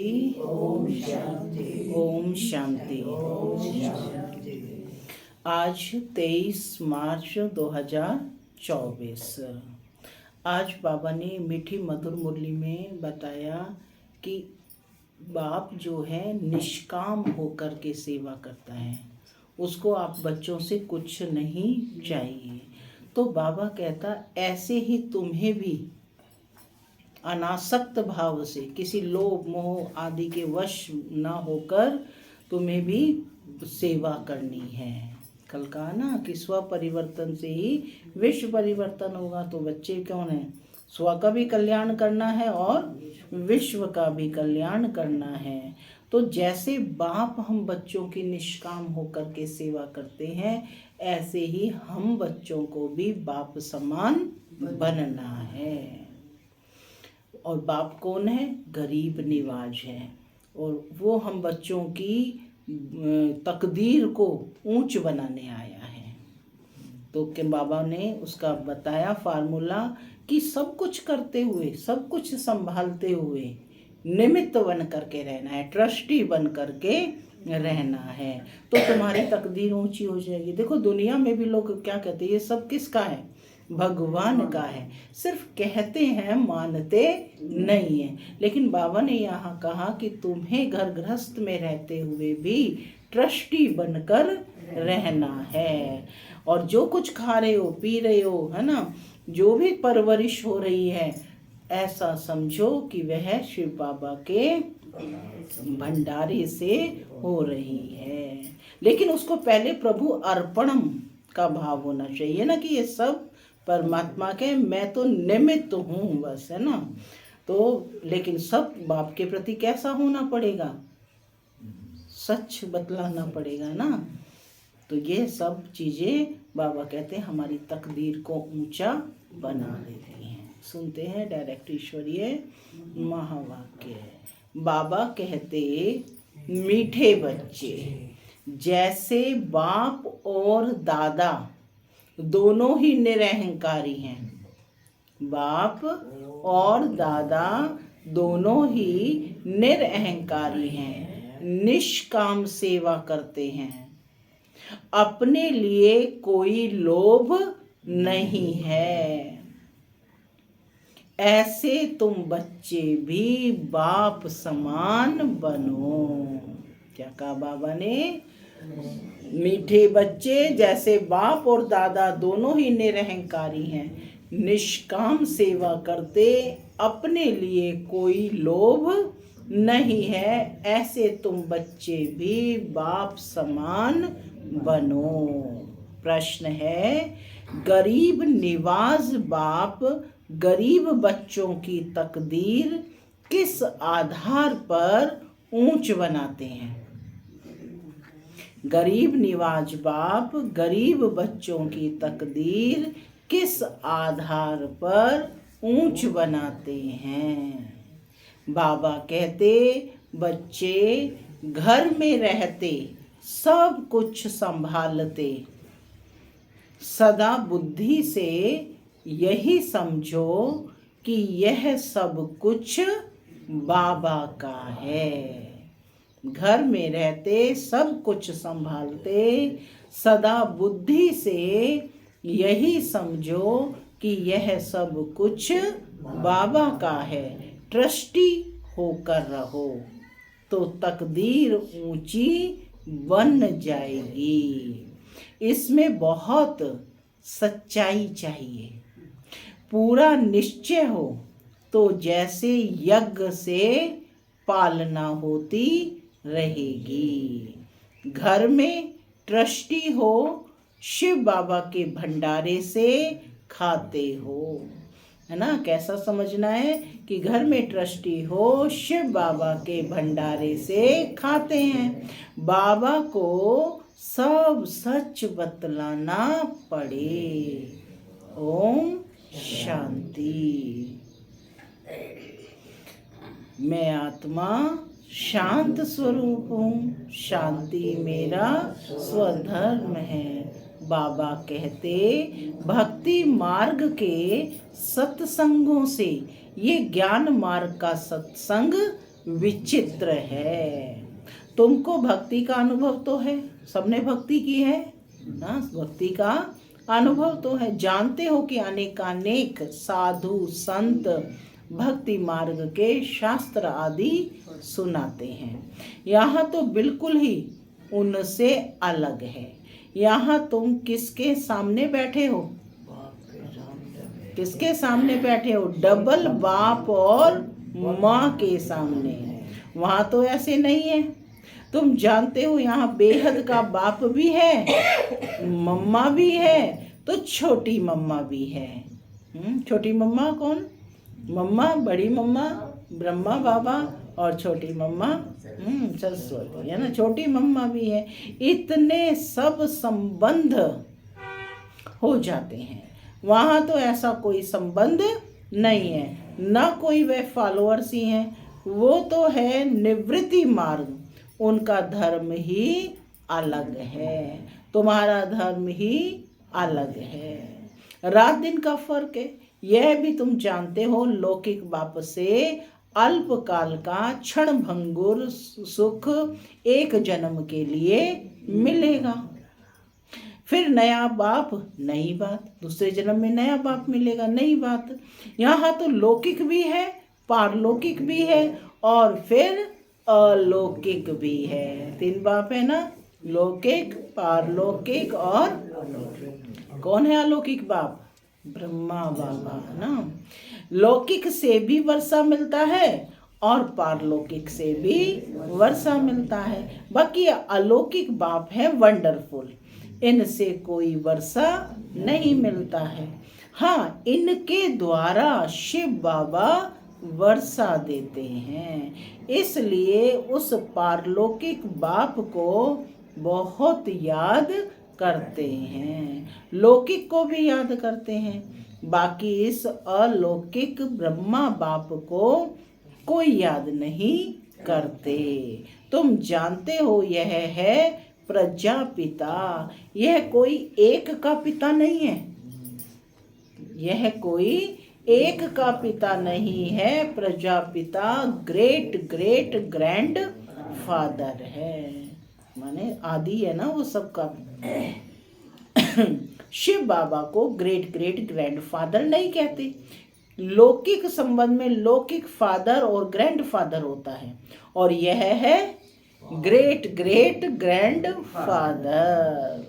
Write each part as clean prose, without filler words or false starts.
ओम शांति। ओम शांति। आज 23 मार्च 2024। आज बाबा ने मीठी मधुर मुरली में बताया कि बाप जो है निष्काम होकर के सेवा करता है, उसको आप बच्चों से कुछ नहीं चाहिए। तो बाबा कहता ऐसे ही तुम्हें भी अनासक्त भाव से, किसी लोभ मोह आदि के वश न होकर तुम्हें भी सेवा करनी है। कल कहा ना कि स्व परिवर्तन से ही विश्व परिवर्तन होगा। तो बच्चे कौन है? स्व का भी कल्याण करना है और विश्व का भी कल्याण करना है। तो जैसे बाप हम बच्चों की निष्काम होकर के सेवा करते हैं, ऐसे ही हम बच्चों को भी बाप समान बनना है। और बाप कौन है? गरीब निवाज है। और वो हम बच्चों की तकदीर को ऊंच बनाने आया है। तो के बाबा ने उसका बताया फार्मूला कि सब कुछ करते हुए, सब कुछ संभालते हुए निमित्त बन करके रहना है, ट्रस्टी बन करके रहना है, तो तुम्हारी तकदीर ऊंची हो जाएगी। देखो दुनिया में भी लोग क्या कहते हैं, ये सब किसका है? भगवान का है। सिर्फ कहते हैं, मानते नहीं है। लेकिन बाबा ने यहाँ कहा कि तुम्हें घर गृहस्थ में रहते हुए भी ट्रस्टी बनकर रहना है। और जो कुछ खा रहे हो, पी रहे हो, है ना, जो भी परवरिश हो रही है, ऐसा समझो कि वह शिव बाबा के भंडारे से हो रही है। लेकिन उसको पहले प्रभु अर्पणम का भाव होना चाहिए ना, कि ये सब परमात्मा के, मैं तो निमित्त हूँ बस, है ना। तो लेकिन सब बाप के प्रति कैसा होना पड़ेगा? सच बतलाना पड़ेगा ना। तो ये सब चीज़ें बाबा कहते हैं हमारी तकदीर को ऊंचा बना देती हैं। सुनते हैं डायरेक्ट ईश्वरीय महावाक्य। बाबा कहते मीठे बच्चे, जैसे बाप और दादा दोनों ही निरहंकारी हैं। बाप और दादा दोनों ही निरअहंकारी हैं, निष्काम सेवा करते हैं, अपने लिए कोई लोभ नहीं है। ऐसे तुम बच्चे भी बाप समान बनो। क्या कहा बाबा ने? मीठे बच्चे, जैसे बाप और दादा दोनों ही निरहंकारी हैं, निष्काम सेवा करते, अपने लिए कोई लोभ नहीं है, ऐसे तुम बच्चे भी बाप समान बनो। प्रश्न है, गरीब निवाज बाप गरीब बच्चों की तकदीर किस आधार पर ऊंच बनाते हैं? गरीब निवाज बाप गरीब बच्चों की तकदीर किस आधार पर ऊंच बनाते हैं? बाबा कहते बच्चे घर में रहते सब कुछ संभालते, सदा बुद्धि से यही समझो कि यह सब कुछ बाबा का है। घर में रहते सब कुछ संभालते, सदा बुद्धि से यही समझो कि यह सब कुछ बाबा का है। ट्रस्टी होकर रहो तो तकदीर ऊंची बन जाएगी। इसमें बहुत सच्चाई चाहिए, पूरा निश्चय हो तो जैसे यज्ञ से पालना होती रहेगी। घर में ट्रस्टी हो, शिव बाबा के भंडारे से खाते हो, है ना। कैसा समझना है कि घर में ट्रस्टी हो, शिव बाबा के भंडारे से खाते हैं। बाबा को सब सच बतलाना पड़े। ओम शांति। मैं आत्मा शांत स्वरूप हूँ, शांति मेरा स्वधर्म है। बाबा कहते भक्ति मार्ग के सत्संगों से, ये ज्ञान मार्ग का सत्संग विचित्र है। तुमको भक्ति का अनुभव तो है, सबने भक्ति की है ना, भक्ति का अनुभव तो है। जानते हो कि अनेकानेक साधु संत भक्ति मार्ग के शास्त्र आदि सुनाते हैं। यहाँ तो बिल्कुल ही उनसे अलग है। यहाँ तुम किसके सामने बैठे हो? किसके सामने बैठे हो? डबल बाप और माँ के सामने। वहाँ तो ऐसे नहीं है। तुम जानते हो यहाँ बेहद का बाप भी है, मम्मा भी है, तो छोटी मम्मा भी है। छोटी मम्मा कौन? मम्मा, बड़ी मम्मा ब्रह्मा बाबा और छोटी मम्मा सरस्वती है ना, छोटी मम्मा भी है। इतने सब संबंध हो जाते हैं। वहाँ तो ऐसा कोई संबंध नहीं है, ना कोई वे फॉलोअर्स ही हैं। वो तो है निवृत्ति मार्ग, उनका धर्म ही अलग है, तुम्हारा धर्म ही अलग है। रात दिन का फर्क है, यह भी तुम जानते हो। लौकिक बाप से अल्पकाल का क्षण भंगुर सुख एक जन्म के लिए मिलेगा, फिर नया बाप नई बात, दूसरे जन्म में नया बाप मिलेगा, नई बात। यहाँ तो लौकिक भी है, पारलौकिक भी है और फिर अलौकिक भी है। 3 बाप है ना, लौकिक, पारलौकिक और कौन है अलौकिक बाप? ब्रह्मा बाबा ना। लौकिक से भी वर्षा मिलता है और पारलौकिक से भी वर्षा मिलता है। बाकी अलौकिक बाप है वंडरफुल, इनसे कोई वर्षा नहीं मिलता है। हाँ, इनके द्वारा शिव बाबा वर्षा देते हैं, इसलिए उस पारलौकिक बाप को बहुत याद करते हैं, लौकिक को भी याद करते हैं। बाकी इस अलौकिक ब्रह्मा बाप को कोई याद नहीं करते। तुम जानते हो यह है प्रजापिता। यह कोई एक का पिता नहीं है, यह कोई एक का पिता नहीं है। Prajapita great great grand father है, माने आदि है ना वो सबका। शिव बाबा को ग्रेट ग्रेट ग्रैंड फादर नहीं कहते। लौकिक संबंध में लौकिक फादर और ग्रैंड फादर होता है, और यह है ग्रेट ग्रेट ग्रैंड फादर।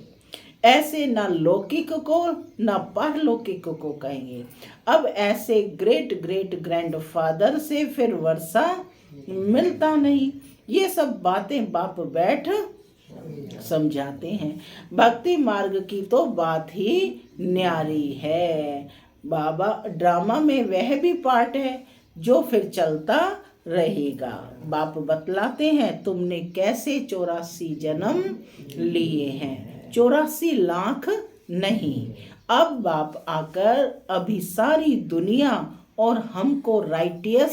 ऐसे ना लौकिक को ना पारलौकिक को कहेंगे। अब ऐसे ग्रेट ग्रेट ग्रैंड फादर से फिर वर्षा मिलता नहीं। ये सब बातें बाप बैठ समझाते हैं। भक्ति मार्ग की तो बात ही न्यारी है। बाबा ड्रामा में वह भी पार्ट है जो फिर चलता रहेगा। बाप बतलाते हैं तुमने कैसे 84 जन्म लिए हैं, 84 लाख नहीं। अब बाप आकर अभी सारी दुनिया और हमको राइटियस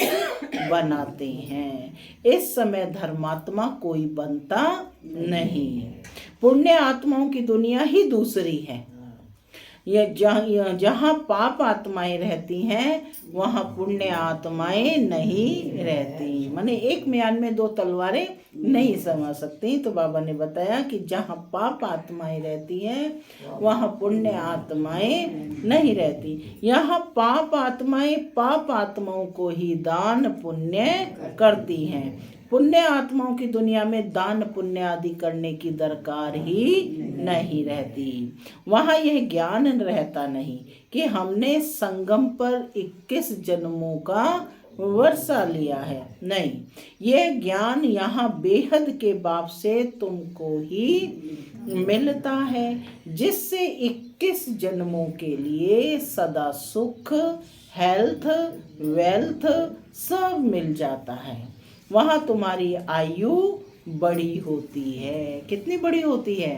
बनाते हैं। इस समय धर्मात्मा कोई बनता नहीं, पुण्य आत्माओं की दुनिया ही दूसरी है। ये जहाँ पाप आत्माएं रहती हैं वहाँ पुण्य आत्माएं नहीं रहती। माने एक म्यान में 2 तलवारें नहीं समा सकती। तो बाबा ने बताया कि जहाँ पाप आत्माएं रहती हैं वहाँ पुण्य आत्माएं नहीं रहती। यहाँ पाप आत्माओं को ही दान पुण्य करती हैं। पुण्य आत्माओं की दुनिया में दान पुण्य आदि करने की दरकार ही नहीं रहती। वहाँ यह ज्ञान रहता नहीं कि हमने संगम पर 21 जन्मों का वर्षा लिया है। नहीं, यह ज्ञान यहाँ बेहद के बाप से तुमको ही मिलता है, जिससे 21 जन्मों के लिए सदा सुख, हेल्थ, वेल्थ सब मिल जाता है। वहाँ तुम्हारी आयु बड़ी होती है। कितनी बड़ी होती है?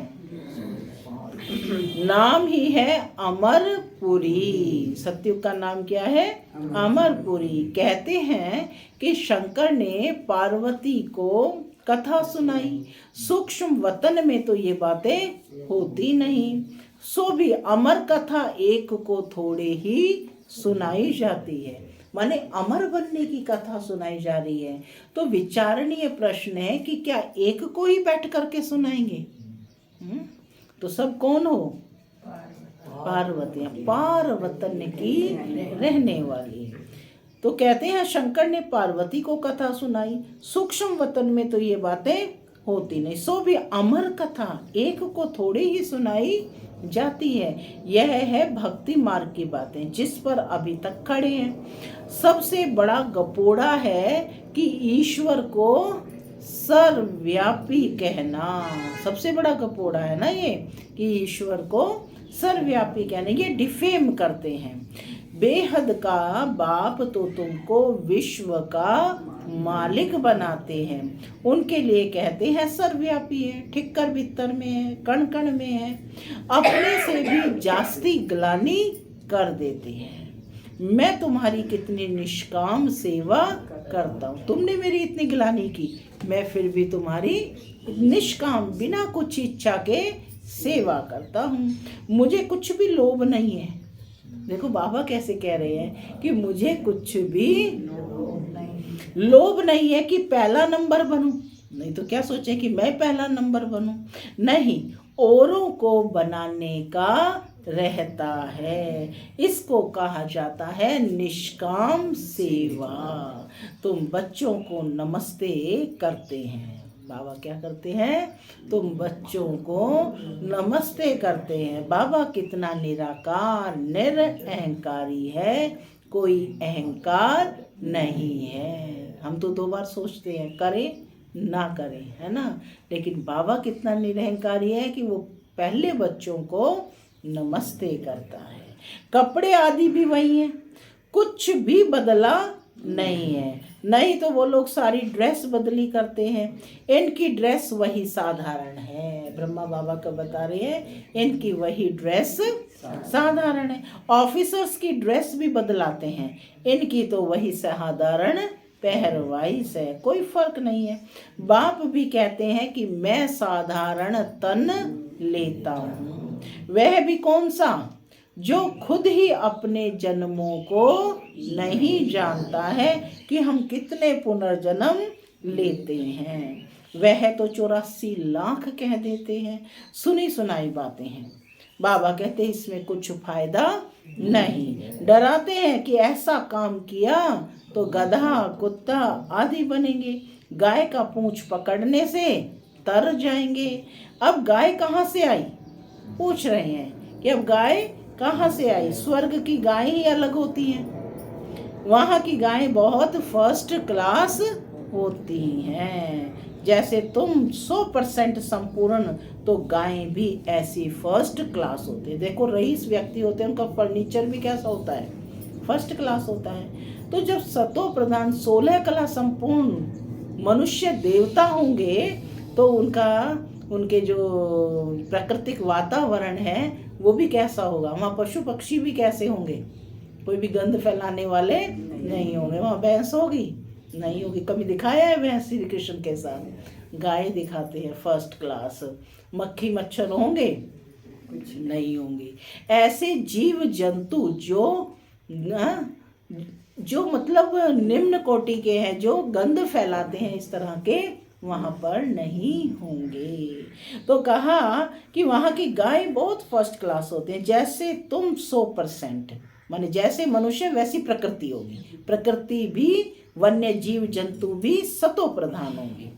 नाम ही है अमरपुरी। सतयुग का नाम क्या है? अमरपुरी। कहते हैं कि शंकर ने पार्वती को कथा सुनाई। सूक्ष्म वतन में तो ये बातें होती नहीं, सो भी अमर कथा एक को थोड़े ही सुनाई जाती है। माने अमर बनने की कथा सुनाई जा रही है। तो विचारणीय प्रश्न है कि क्या एक को ही बैठ करके सुनाएंगे? तो सब कौन हो? पार्वती, पार्वतन की रहने वाली। तो कहते हैं शंकर ने पार्वती को कथा सुनाई। सूक्ष्म वतन में तो ये बातें होती नहीं, सो भी अमर कथा एक को थोड़ी ही सुनाई जाती है। यह है भक्ति मार्ग की बातें जिस पर अभी तक खड़े हैं। सबसे बड़ा गपोड़ा है कि ईश्वर को सर्वव्यापी कहना। सबसे बड़ा गपोड़ा है ना ये, कि ईश्वर को सर्वव्यापी कहना। ये डिफेम करते हैं। बेहद का बाप तो तुमको विश्व का मालिक बनाते हैं, उनके लिए कहते हैं सर्वव्यापी है। ठिक्कर भीतर में है, कण कण में है, अपने से भी जास्ती ग्लानि कर देते हैं। मैं तुम्हारी कितनी निष्काम सेवा करता हूँ, तुमने मेरी इतनी ग्लानि की, मैं फिर भी तुम्हारी निष्काम बिना कुछ इच्छा के सेवा करता हूँ। मुझे कुछ भी लोभ नहीं है। देखो बाबा कैसे कह रहे हैं कि मुझे कुछ भी लोभ नहीं है कि पहला नंबर बनूं। नहीं तो क्या सोचे कि मैं पहला नंबर बनूं। नहीं, औरों को बनाने का रहता है। इसको कहा जाता है निष्काम सेवा। तुम बच्चों को नमस्ते करते हैं। बाबा क्या करते हैं? तुम बच्चों को नमस्ते करते हैं। बाबा कितना निराकार निरअहंकारी है, कोई अहंकार नहीं है। हम तो 2 बार सोचते हैं करें ना करें, है ना। लेकिन बाबा कितना निरअहंकारी है कि वो पहले बच्चों को नमस्ते करता है। कपड़े आदि भी वही हैं, कुछ भी बदला नहीं है। नहीं तो वो लोग सारी ड्रेस बदली करते हैं, इनकी ड्रेस वही साधारण है। ब्रह्मा बाबा का बता रहे हैं इनकी वही ड्रेस साधारण है। ऑफिसर्स की ड्रेस भी बदलाते हैं, इनकी तो वही साधारण पहरवाइश है, कोई फर्क नहीं है। बाप भी कहते हैं कि मैं साधारण तन लेता हूँ। वह भी कौन सा? जो खुद ही अपने जन्मों को नहीं जानता है कि हम कितने पुनर्जन्म लेते हैं। वह तो 84 लाख कह देते हैं, सुनी सुनाई बातें हैं। बाबा कहते हैं इसमें कुछ फायदा नहीं। डराते हैं कि ऐसा काम किया तो गधा कुत्ता आदि बनेंगे, गाय का पूंछ पकड़ने से तर जाएंगे। अब गाय कहाँ से आई? पूछ रहे हैं कि अब गाय कहाँ से आई? स्वर्ग की गाय ही अलग होती हैं, वहाँ की गायें बहुत फर्स्ट क्लास होती हैं। जैसे तुम 100% संपूर्ण, तो गायें भी ऐसी फर्स्ट क्लास होती है। देखो रईस व्यक्ति होते हैं, उनका फर्नीचर भी कैसा होता है? फर्स्ट क्लास होता है। तो जब सतो प्रधान 16 कला संपूर्ण मनुष्य देवता होंगे तो उनके जो प्राकृतिक वातावरण है वो भी कैसा होगा? वहाँ पशु पक्षी भी कैसे होंगे? कोई भी गंध फैलाने वाले नहीं होंगे। वहाँ भैंस होगी? नहीं होगी। कभी दिखाया है भैंस श्री कृष्ण के साथ? गाय दिखाते हैं फर्स्ट क्लास। मक्खी मच्छर होंगे? कुछ नहीं होंगे। ऐसे जीव जंतु जो मतलब निम्न कोटि के हैं, जो गंध फैलाते हैं, इस तरह के वहाँ पर नहीं होंगे। तो कहा कि वहाँ की गाय बहुत फर्स्ट क्लास होते हैं। जैसे तुम 100%, माने जैसे मनुष्य वैसी प्रकृति होगी। प्रकृति भी, वन्य जीव जंतु भी सतो प्रधान होंगे।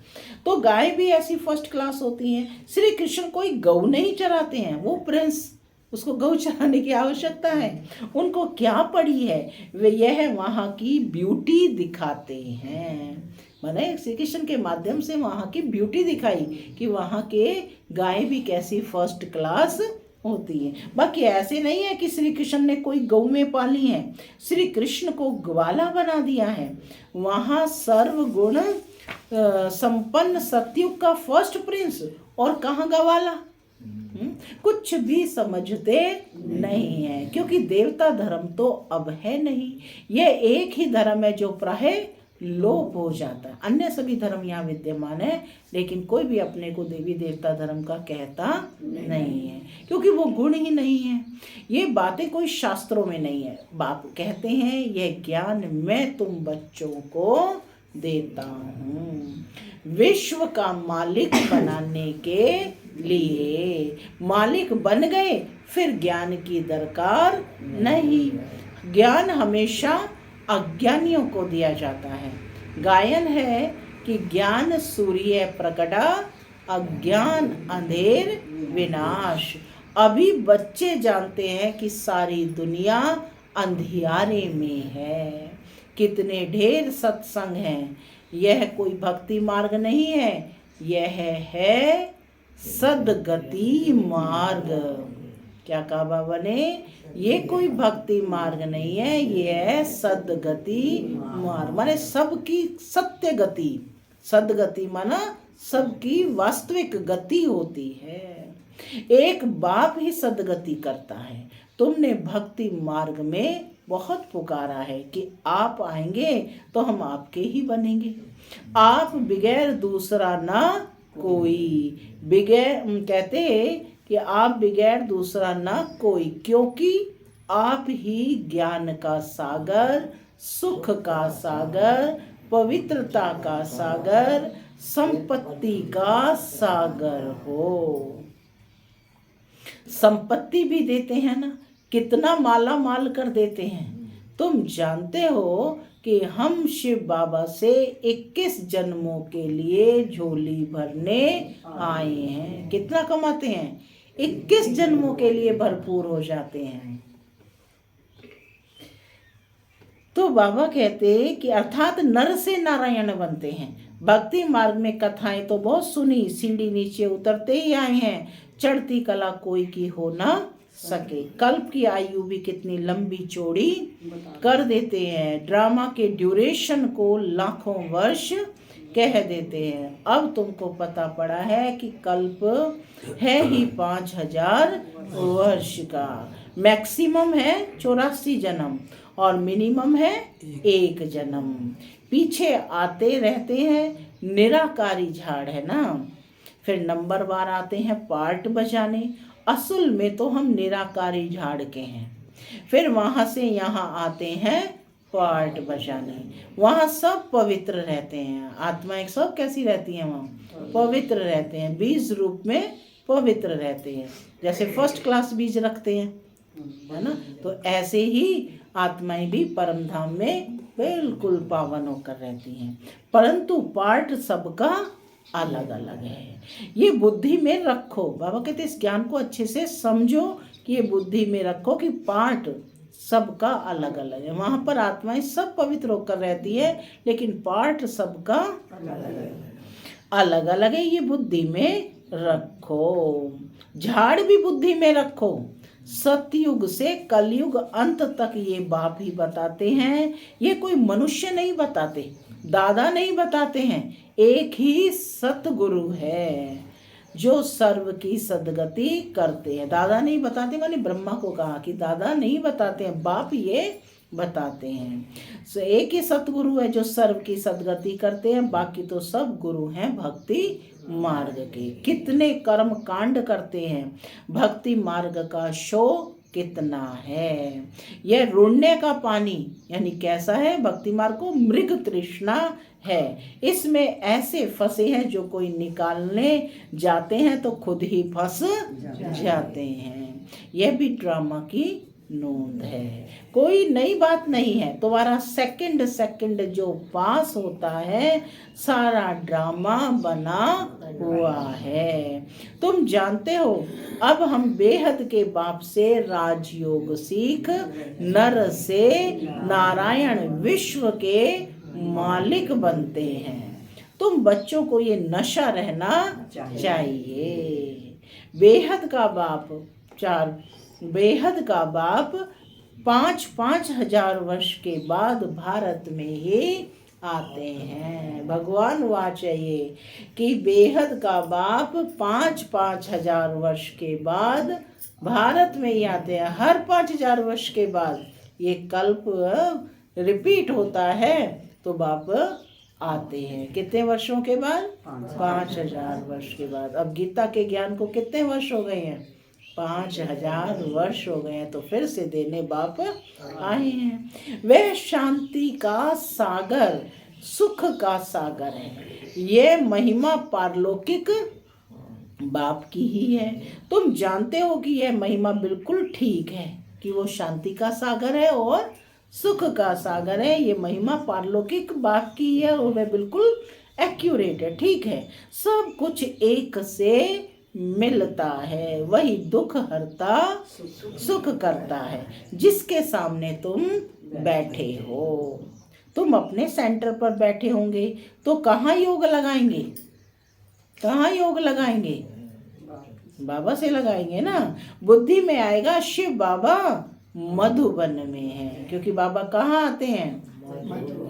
तो गाय भी ऐसी फर्स्ट क्लास होती हैं। श्री कृष्ण कोई गौ नहीं चराते हैं, वो प्रिंस, उसको गौ चराने की आवश्यकता है? उनको क्या पड़ी है? वे यह वहाँ की ब्यूटी दिखाते हैं। मैंने श्री कृष्ण के माध्यम से वहाँ की ब्यूटी दिखाई कि वहाँ के गाय भी कैसी फर्स्ट क्लास होती है। बाकी ऐसे नहीं है कि श्री कृष्ण ने कोई गौ में पाली है, श्री कृष्ण को ग्वाला बना दिया है। वहाँ सर्वगुण संपन्न सतयुग का फर्स्ट प्रिंस, और कहाँ गवाला? कुछ भी समझते नहीं है, क्योंकि देवता धर्म तो अब है नहीं। यह एक ही धर्म है जो प्राय लोप हो जाता है। अन्य सभी धर्म यहाँ विद्यमान है, लेकिन कोई भी अपने को देवी देवता धर्म का कहता नहीं है, क्योंकि वो गुण ही नहीं है। ये बातें कोई शास्त्रों में नहीं है। बाप कहते हैं यह ज्ञान मैं तुम बच्चों को देता हूँ विश्व का मालिक बनाने के लिए। मालिक बन गए फिर ज्ञान की दरकार नहीं। ज्ञान हमेशा अज्ञानियों को दिया जाता है। गायन है कि ज्ञान सूर्य प्रकटा, अज्ञान अंधेर विनाश। अभी बच्चे जानते हैं कि सारी दुनिया अंधियारे में है। कितने ढेर सत्संग हैं। यह कोई भक्ति मार्ग नहीं है, यह है सदगति मार्ग। क्या कहा बाबा ने? ये कोई भक्ति मार्ग नहीं है, ये है सदगति मार्ग। माने सबकी सत्य गति। सदगति माना सबकी वास्तविक गति होती है। एक बाप ही सदगति करता है। तुमने भक्ति मार्ग में बहुत पुकारा है कि आप आएंगे तो हम आपके ही बनेंगे। आप बगैर दूसरा ना कोई। बगैर कहते कि आप बगैर दूसरा ना कोई, क्योंकि आप ही ज्ञान का सागर, सुख का सागर, पवित्रता का सागर, संपत्ति का सागर हो। संपत्ति भी देते हैं ना, कितना माला माल कर देते हैं। तुम जानते हो कि हम शिव बाबा से 21 जन्मों के लिए झोली भरने आए हैं। कितना कमाते हैं? 21 जन्मों के लिए भरपूर हो जाते हैं। तो बाबा कहते कि अर्थात नर से नारायण बनते हैं। भक्ति मार्ग में कथाएं तो बहुत सुनी, सीढ़ी नीचे उतरते ही आए हैं। चढ़ती कला कोई की हो ना सके। कल्प की आयु भी कितनी लंबी चौड़ी कर देते हैं। ड्रामा के ड्यूरेशन को लाखों वर्ष कह देते हैं। अब तुमको पता पड़ा है कि कल्प है ही 5000 वर्ष का। मैक्सिमम है 84 जन्म और मिनिमम है 1 जन्म। पीछे आते रहते हैं, निराकारी झाड़ है ना। फिर नंबर बार आते हैं पार्ट बजाने। असल में तो हम निराकारी झाड़ के हैं। फिर वहाँ से यहाँ आते हैं पार्ट बजाने। वहाँ सब पवित्र रहते हैं। आत्माएं सब कैसी रहती हैं? वहाँ पवित्र रहते हैं, बीज रूप में पवित्र रहते हैं। जैसे फर्स्ट क्लास बीज रखते हैं, है ना, तो ऐसे ही आत्माएं भी परम धाम में बिल्कुल पावन होकर रहती हैं। परंतु पार्ट सबका अलग अलग है। ये बुद्धि में रखो। बाबा कहते इस ज्ञान को अच्छे से समझो कि ये बुद्धि में रखो कि पार्ट सबका अलग अलग है। वहाँ पर आत्माएं सब पवित्र होकर रहती है, लेकिन पार्ट सबका अलग अलग है। ये बुद्धि में रखो। झाड़ भी बुद्धि में रखो। सतयुग से कलयुग अंत तक ये बाप ही बताते हैं। ये कोई मनुष्य नहीं बताते, दादा नहीं बताते हैं। एक ही सतगुरु है जो सर्व की सदगति करते हैं। दादा नहीं बताते, मैंने ब्रह्मा को कहा कि दादा नहीं बताते हैं, बाप ये बताते हैं। सो एक ही सतगुरु है जो सर्व की सदगति करते हैं, बाकी तो सब गुरु हैं भक्ति मार्ग के। कितने कर्म कांड करते हैं। भक्ति मार्ग का शो कितना है। यह रुण्य का पानी यानी कैसा है? भक्ति मार्ग को मृग तृष्णा है। इसमें ऐसे फंसे हैं जो कोई निकालने जाते हैं तो खुद ही फंस जाते हैं। यह भी ड्रामा की नोंद है, कोई नई बात नहीं है। तुम्हारा सेकंड सेकंड जो पास होता है सारा ड्रामा बना हुआ है। तुम जानते हो अब हम बेहद के बाप से राजयोग सीख नर से नारायण विश्व के मालिक बनते हैं। तुम बच्चों को ये नशा रहना चाहिए। बेहद का बाप 5-5 हजार वर्ष के बाद भारत में ही आते हैं। भगवान वाच ये कि बेहद का बाप 5-5 हजार वर्ष के बाद भारत में ही आते हैं। हर 5000 वर्ष के बाद ये कल्प रिपीट होता है तो बाप आते हैं। कितने वर्षों के बाद? 5000 वर्ष के बाद। अब गीता के ज्ञान को कितने वर्ष हो गए हैं? 5000 वर्ष हो गए हैं, तो फिर से देने बाप आए हैं। वह शांति का सागर, सुख का सागर है। ये महिमा पारलौकिक बाप की ही है। तुम जानते हो कि यह महिमा बिल्कुल ठीक है कि वो शांति का सागर है और सुख का सागर है। ये महिमा पारलौकिक बाप की है और वह बिल्कुल एक्यूरेट है, ठीक है। सब कुछ एक से मिलता है, वही दुख हरता सुख करता है। जिसके सामने तुम बैठे हो, तुम अपने सेंटर पर बैठे होंगे तो कहाँ योग लगाएंगे? कहाँ योग लगाएंगे? बाबा से लगाएंगे ना। बुद्धि में आएगा शिव बाबा मधुबन में है, क्योंकि बाबा कहाँ आते हैं?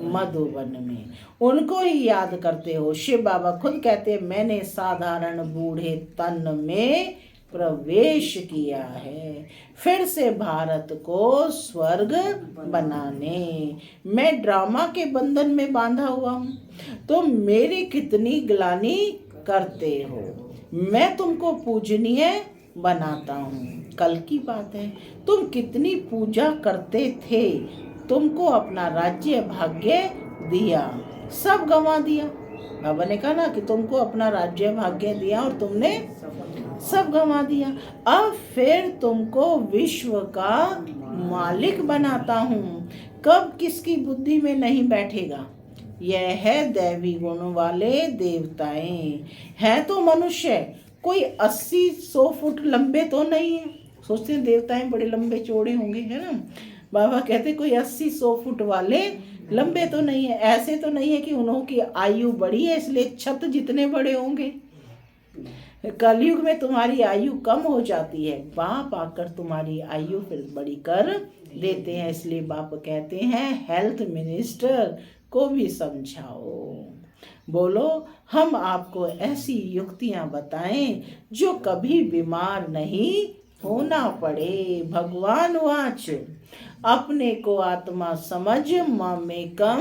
मधुबन में। उनको ही याद करते हो। शिव बाबा खुद कहते हैं, मैंने साधारण बूढ़े तन में प्रवेश किया है फिर से भारत को स्वर्ग बनाने। मैं ड्रामा के बंधन में बांधा हुआ हूँ, तो मेरी कितनी ग्लानि करते हो। मैं तुमको पूजनीय बनाता हूँ। कल की बात है, तुम कितनी पूजा करते थे, तुमको अपना राज्य भाग्य दिया, सब गंवा दिया। बाबा ने कहा ना कि तुमको अपना राज्य भाग्य दिया और तुमने सब गंवा दिया। अब फिर तुमको विश्व का मालिक बनाता हूँ। कब किसकी बुद्धि में नहीं बैठेगा? यह है दैवी गुण वाले देवताएं। हैं तो मनुष्य, कोई 80-100 फुट लंबे तो नहीं है। सोचते हैं देवताएं बड़े लंबे चौड़े होंगे, है ना। बाबा कहते कोई 80-100 फुट वाले लंबे तो नहीं है। ऐसे तो नहीं है कि उन्हों की आयु बड़ी है इसलिए छत जितने बड़े होंगे। कलयुग में तुम्हारी आयु कम हो जाती है, बाप आकर तुम्हारी आयु फिर बड़ी कर देते हैं। इसलिए बाप कहते हैं हेल्थ मिनिस्टर को भी समझाओ। बोलो हम आपको ऐसी युक्तियां बताएं जो कभी बीमार नहीं होना पड़े। भगवान वाच अपने को आत्मा समझ ममेकम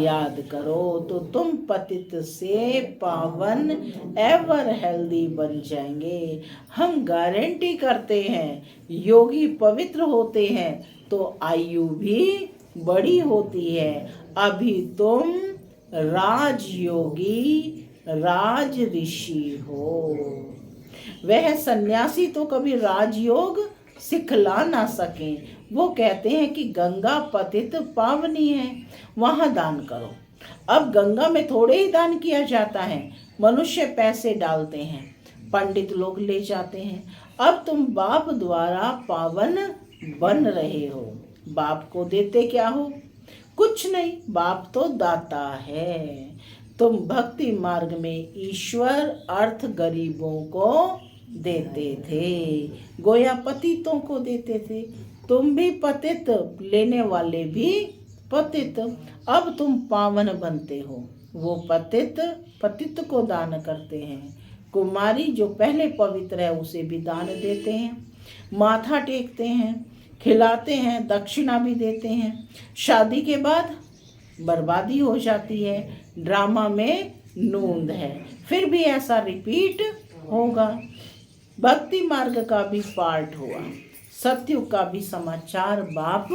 याद करो तो तुम पतित से पावन एवर हेल्दी बन जाएंगे। हम गारंटी करते हैं योगी पवित्र होते हैं तो आयु भी बड़ी होती है। अभी तुम राजयोगी राज ऋषि हो। वह सन्यासी तो कभी राजयोग सिखला ना सके। वो कहते हैं कि गंगा पतित पावनी है, वहां दान करो। अब गंगा में थोड़े ही दान किया जाता है, मनुष्य पैसे डालते हैं, पंडित लोग ले जाते हैं। अब तुम बाप द्वारा पावन बन रहे हो। बाप को देते क्या हो? कुछ नहीं, बाप तो दाता है। तुम भक्ति मार्ग में ईश्वर अर्थ गरीबों को देते थे, गोया पतितों को देते थे। तुम भी पतित, लेने वाले भी पतित। अब तुम पावन बनते हो। वो पतित को दान करते हैं। कुमारी जो पहले पवित्र है उसे भी दान देते हैं, माथा टेकते हैं, खिलाते हैं, दक्षिणा भी देते हैं। शादी के बाद बर्बादी हो जाती है, ड्रामा में नूंद है, फिर भी ऐसा रिपीट होगा। भक्ति मार्ग का भी पार्ट हुआ, सत्युग का भी समाचार बाप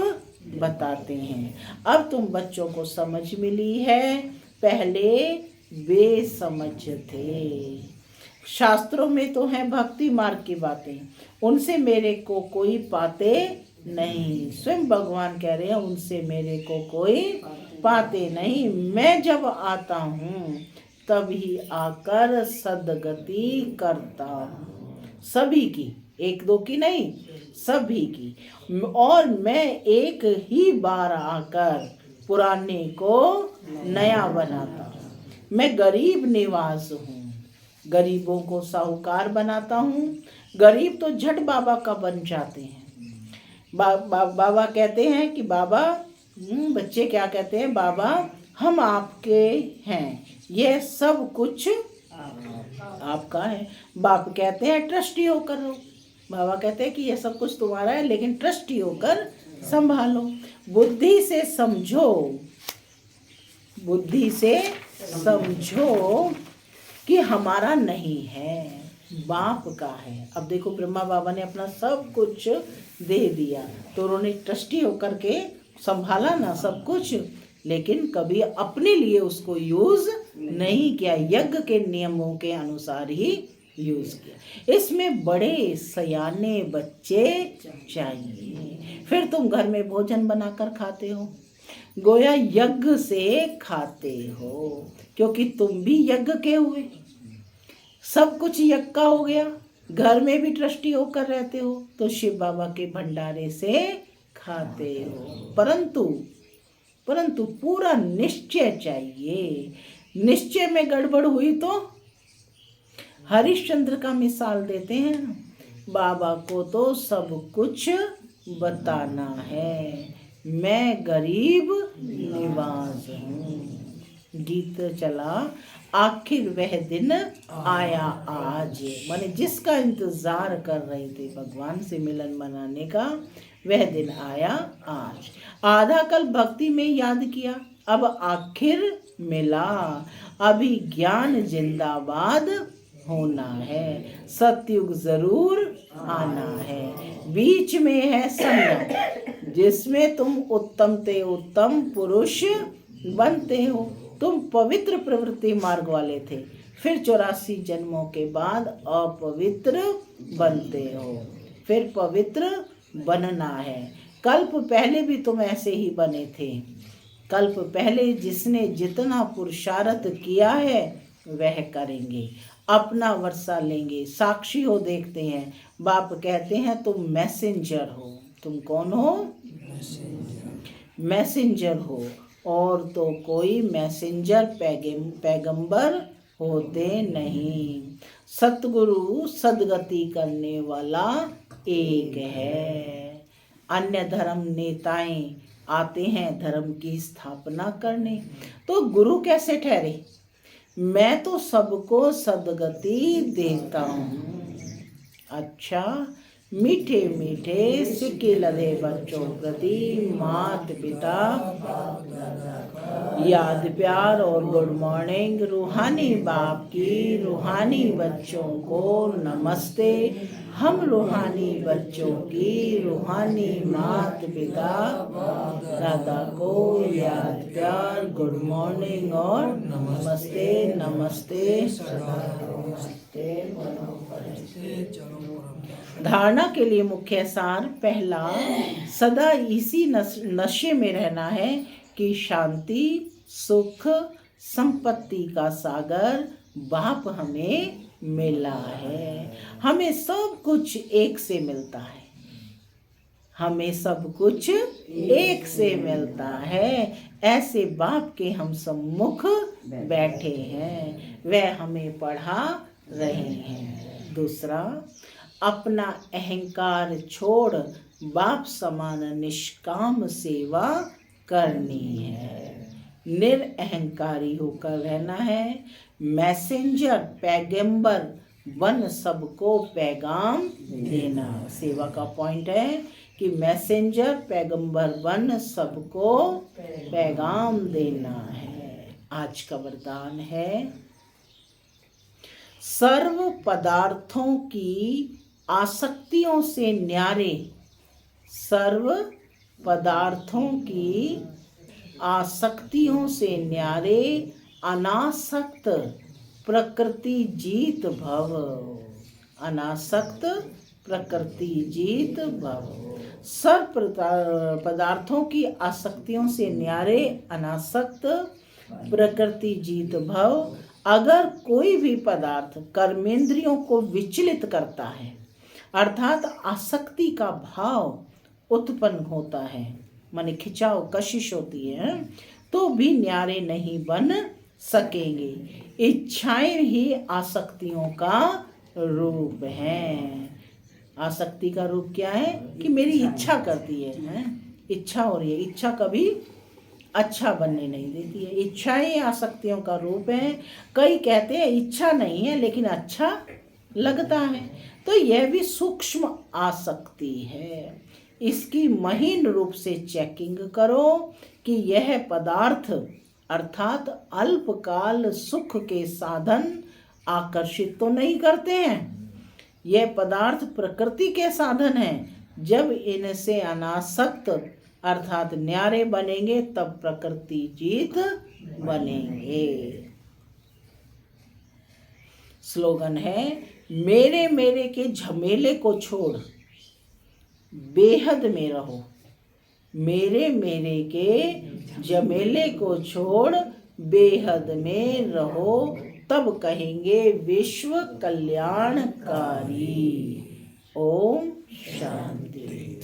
बताते हैं। अब तुम बच्चों को समझ मिली है, पहले बेसमझ थे। शास्त्रों में तो है भक्ति मार्ग की बातें, उनसे मेरे को कोई पाते नहीं। स्वयं भगवान कह रहे हैं उनसे मेरे को कोई पाते नहीं। मैं जब आता हूँ तभी आकर सदगति करता हूँ। सभी की, एक दो की नहीं, सभी की। और मैं एक ही बार आकर पुराने को नया बनाता हूँ। मैं गरीब निवास हूँ, गरीबों को साहूकार बनाता हूँ। गरीब तो झट बाबा का बन जाते हैं। बाबा कहते हैं कि बाबा, बच्चे क्या कहते हैं? बाबा हम आपके हैं, ये सब कुछ आपका है। बाप कहते हैं ट्रस्टी होकर रहो। बाबा कहते हैं कि ये सब कुछ तुम्हारा है लेकिन ट्रस्टी होकर संभालो। बुद्धि से समझो बुद्धि से समझो कि हमारा नहीं है, बाप का है। अब देखो ब्रह्मा बाबा ने अपना सब कुछ दे दिया तो उन्होंने ट्रस्टी होकर के संभाला ना सब कुछ, लेकिन कभी अपने लिए उसको यूज नहीं किया, यज्ञ के नियमों के अनुसार ही यूज किया। इसमें बड़े सयाने बच्चे चाहिए। फिर तुम घर में भोजन बनाकर खाते हो, गोया यज्ञ से खाते हो, क्योंकि तुम भी यज्ञ के हुए, सब कुछ यज्ञ का हो गया। घर में भी ट्रस्टी होकर रहते हो तो शिव बाबा के भंडारे से खाते हो। परंतु पूरा निश्चय चाहिए। निश्चय में गड़बड़ हुई तो हरिश्चंद्र का मिसाल देते हैं, बाबा को तो सब कुछ बताना है, मैं गरीब निवाज हूँ। गीत चला आखिर वह दिन आया आज, माने जिसका इंतजार कर रहे थे भगवान से मिलन मनाने का, वह दिन आया आज। आधा कल भक्ति में याद किया, अब आखिर मिला, अभी ज्ञान जिंदाबाद होना है, सतयुग जरूर आना है। बीच में है संगम, जिसमें तुम उत्तम ते उत्तम पुरुष बनते हो। तुम पवित्र प्रवृत्ति मार्ग वाले थे, फिर 84 जन्मों के बाद अपवित्र बनते हो, फिर पवित्र बनना है। कल्प पहले भी तुम ऐसे ही बने थे। कल्प पहले जिसने जितना पुरुषार्थ किया है वह करेंगे, अपना वर्षा लेंगे। साक्षी हो, देखते हैं। बाप कहते हैं तुम मैसेंजर हो। तुम कौन हो? मैसेंजर हो, और तो कोई मैसेंजर पैगंबर होते नहीं। सतगुरु सदगति करने वाला एक है। अन्य धर्म नेताएं आते हैं धर्म की स्थापना करने, तो गुरु कैसे ठहरे? मैं तो सबको सदगति देता हूँ। अच्छा, मीठे मीठे सिक्के लदे बच्चों प्रति मात पिता याद प्यार और गुड मॉर्निंग। रूहानी बाप की रूहानी बच्चों को नमस्ते। हम रूहानी बच्चों की रूहानी मात पिता दादा को याद प्यार, गुड मॉर्निंग और नमस्ते नमस्ते। धारणा के लिए मुख्य सार पहला, सदा इसी नशे में रहना है कि शांति सुख संपत्ति का सागर बाप हमें मिला है। हमें सब कुछ एक से मिलता है, हमें सब कुछ एक से मिलता है। ऐसे बाप के हम सम्मुख बैठे हैं, वह हमें पढ़ा रहे हैं। दूसरा, अपना अहंकार छोड़ बाप समान निष्काम सेवा करनी है। निरअहंकारी होकर रहना है। मैसेंजर पैगंबर बन सबको पैगाम देना। सेवा का पॉइंट है कि मैसेंजर पैगंबर बन सबको पैगाम देना है। आज का वरदान है, सर्व पदार्थों की आसक्तियों से न्यारे, सर्व पदार्थों की आसक्तियों से न्यारे अनासक्त प्रकृति जीत भव। अनासक्त प्रकृति जीत भव। सर्व पदार्थों की आसक्तियों से न्यारे अनासक्त प्रकृति जीत भव। अगर कोई भी पदार्थ कर्मेंद्रियों को विचलित करता है, अर्थात आसक्ति का भाव उत्पन्न होता है, माने खिंचाव कशिश होती है, तो भी न्यारे नहीं बन सकेंगे। इच्छाएं ही आसक्तियों का रूप है। आसक्ति का रूप क्या है कि मेरी इच्छा करती है, इच्छा हो रही है, इच्छा कभी अच्छा बनने नहीं देती है। इच्छाएं आसक्तियों का रूप है। कई कहते हैं इच्छा नहीं है लेकिन अच्छा लगता है, तो यह भी सूक्ष्म आसक्ति है। इसकी महीन रूप से चेकिंग करो कि यह पदार्थ अर्थात अल्पकाल सुख के साधन आकर्षित तो नहीं करते हैं। यह पदार्थ प्रकृति के साधन हैं। जब इनसे अनासक्त अर्थात न्यारे बनेंगे तब प्रकृति जीत बनेंगे। स्लोगन है, मेरे मेरे के झमेले को छोड़ बेहद में रहो। मेरे मेरे के झमेले को छोड़ बेहद में रहो, तब कहेंगे विश्व कल्याणकारी। ओम शांति।